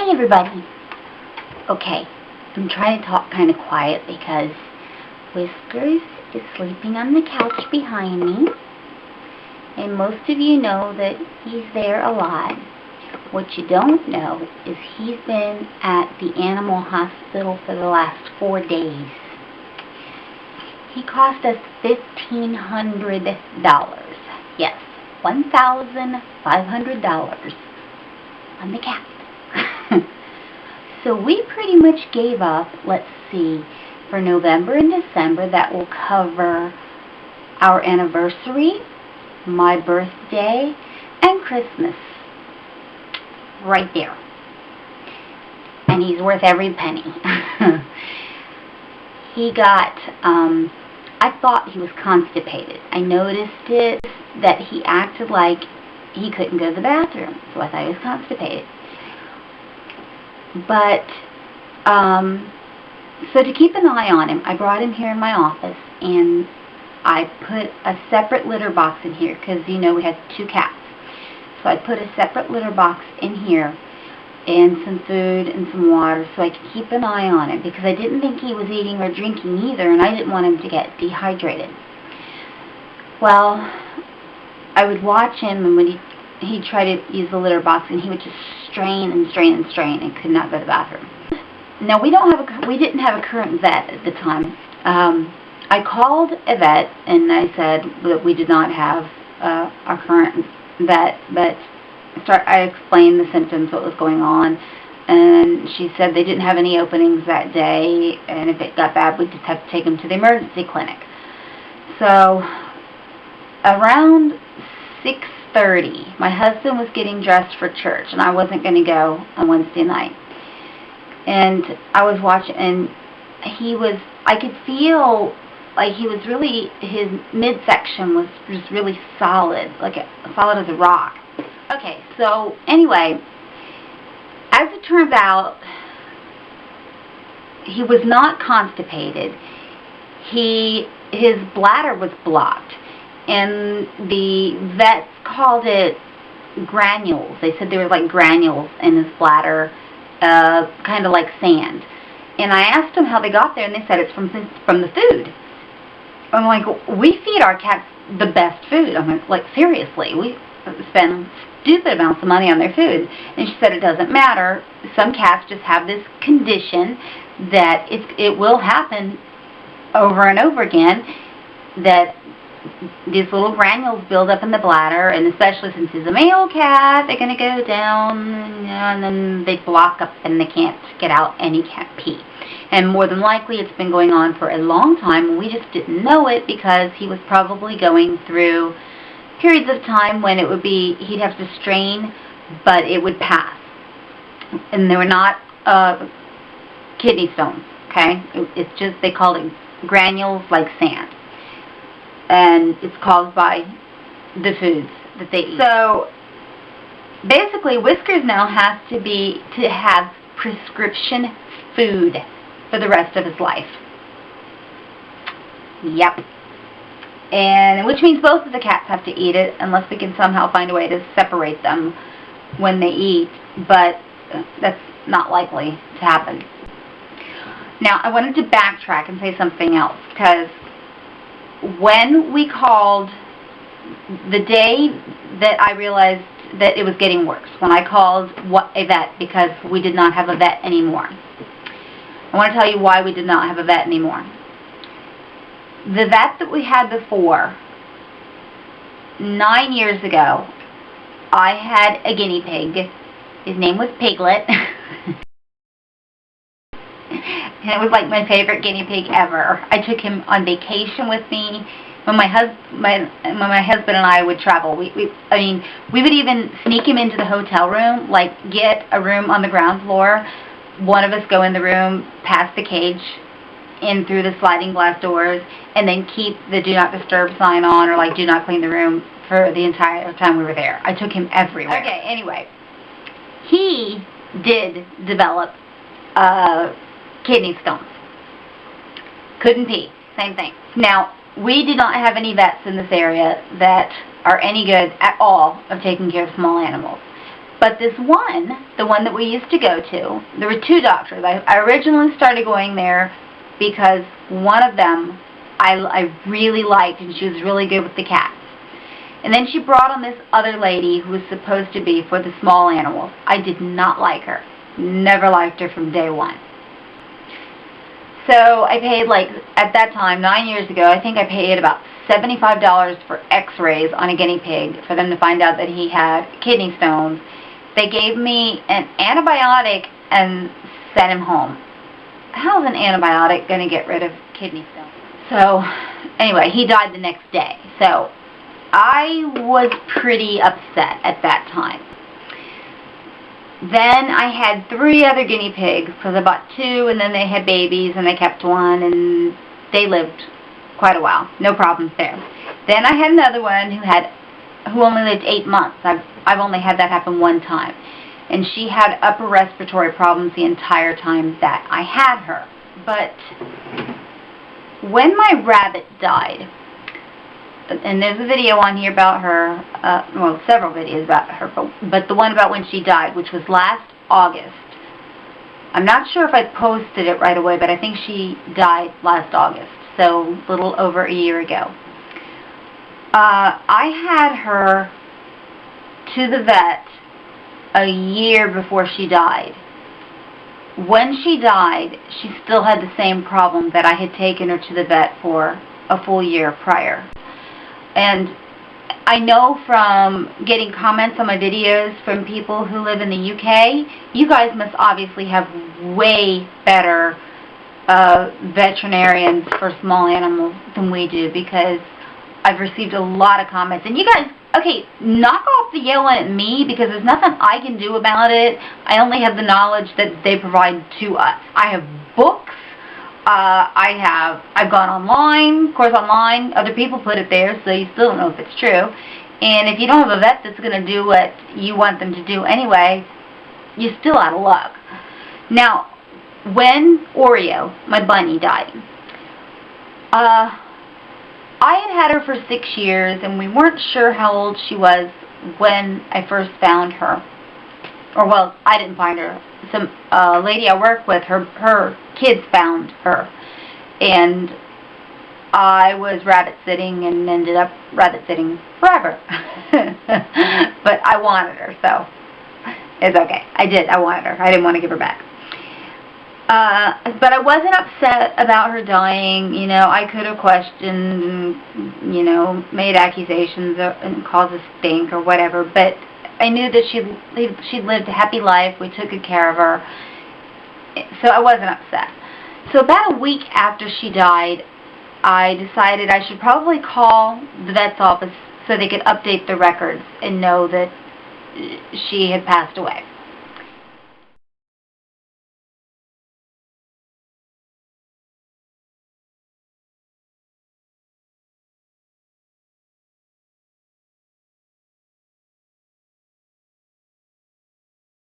Hi everybody. Okay, I'm trying to talk kind of quiet because Whiskers is sleeping on the couch behind me. And most of you know that he's there a lot. What you don't know is he's been at the animal hospital for the last 4 days. He cost us $1,500. Yes, $1,500 on the cat. So we pretty much gave up, let's see, for November and December. That will cover our anniversary, my birthday, and Christmas. Right there. And he's worth every penny. He got, I thought he was constipated. I noticed it, that he acted like he couldn't go to the bathroom. So I thought he was constipated. But, so to keep an eye on him, I brought him here in my office, and I put a separate litter box in here, because, you know, we had 2 cats. So I put a separate litter box in here, and some food and some water, so I could keep an eye on him, because I didn't think he was eating or drinking either, and I didn't want him to get dehydrated. Well, I would watch him, and when he'd try to use the litter box, and he would just strain and strain and strain and could not go to the bathroom. Now, we didn't have a current vet at the time. I called a vet, and I said that we did not have a current vet, but I explained the symptoms, what was going on, and she said they didn't have any openings that day, and if it got bad, we'd just have to take him to the emergency clinic. So around 6:30, my husband was getting dressed for church, and I wasn't going to go on Wednesday night. And I was watching, and I could feel like he was really, his midsection was just really solid, solid as a rock. Okay, so anyway, as it turns out, he was not constipated. His bladder was blocked, and the vets called it granules. They said there were like granules in his bladder, kind of like sand. And I asked them how they got there, and they said it's from the food. I'm like, we feed our cats the best food. I'm like, seriously, we spend stupid amounts of money on their food. And she said it doesn't matter. Some cats just have this condition that it will happen over and over again, that these little granules build up in the bladder, and especially since he's a male cat, they're going to go down, and then they block up and they can't get out, and he can't pee. And more than likely it's been going on for a long time, and we just didn't know it because he was probably going through periods of time when it would be, he'd have to strain, but it would pass. And they were not kidney stones, okay? It's just, they called it granules like sand. And it's caused by the foods that they eat. So basically, Whiskers now has to have prescription food for the rest of his life. Yep. And which means both of the cats have to eat it, unless we can somehow find a way to separate them when they eat, but that's not likely to happen. Now, I wanted to backtrack and say something else, because when we called, the day that I realized that it was getting worse, when I called a vet, because we did not have a vet anymore. I want to tell you why we did not have a vet anymore. The vet that we had before, 9 years ago, I had a guinea pig. His name was Piglet. And it was like my favorite guinea pig ever. I took him on vacation with me. When my husband and I would travel, we would even sneak him into the hotel room, like get a room on the ground floor. One of us go in the room, pass the cage in through the sliding glass doors, and then keep the do not disturb sign on, or like do not clean the room for the entire time we were there. I took him everywhere. Okay, anyway, he did develop kidney stones. Couldn't pee. Same thing. Now, we do not have any vets in this area that are any good at all of taking care of small animals. But this one, the one that we used to go to, there were two doctors. I originally started going there because one of them I really liked, and she was really good with the cats. And then she brought on this other lady who was supposed to be for the small animals. I did not like her. Never liked her from day one. So I paid, like, at that time, 9 years ago, I think I paid about $75 for x-rays on a guinea pig for them to find out that he had kidney stones. They gave me an antibiotic and sent him home. How's an antibiotic going to get rid of kidney stones? So, anyway, he died the next day. So, I was pretty upset at that time. Then I had 3 other guinea pigs, because I bought 2, and then they had babies, and I kept 1, and they lived quite a while. No problems there. Then I had another one who only lived 8 months. I've only had that happen 1 time. And she had upper respiratory problems the entire time that I had her. But when my rabbit died, and there's a video on here about her, well, several videos about her, but the one about when she died, which was last August. I'm not sure if I posted it right away, but I think she died last August, so a little over a year ago. I had her to the vet a year before she died. When she died, she still had the same problem that I had taken her to the vet for a full year prior. And I know from getting comments on my videos from people who live in the UK, you guys must obviously have way better veterinarians for small animals than we do, because I've received a lot of comments. And you guys, okay, knock off the yelling at me, because there's nothing I can do about it. I only have the knowledge that they provide to us. I have books. I've gone online. Of course, online, other people put it there, so you still don't know if it's true. And if you don't have a vet that's going to do what you want them to do anyway, you're still out of luck. Now, when Oreo, my bunny, died, I had her for 6 years, and we weren't sure how old she was when I first found her. Or, well, I didn't find her. Some lady I work with, her kids found her. And I was rabbit sitting and ended up rabbit sitting forever. But I wanted her, so it's okay. I wanted her. I didn't want to give her back. But I wasn't upset about her dying. You know, I could have questioned, you know, made accusations and caused a stink or whatever, but I knew that she'd lived a happy life. We took good care of her, so I wasn't upset. So about a week after she died, I decided I should probably call the vet's office so they could update the records and know that she had passed away.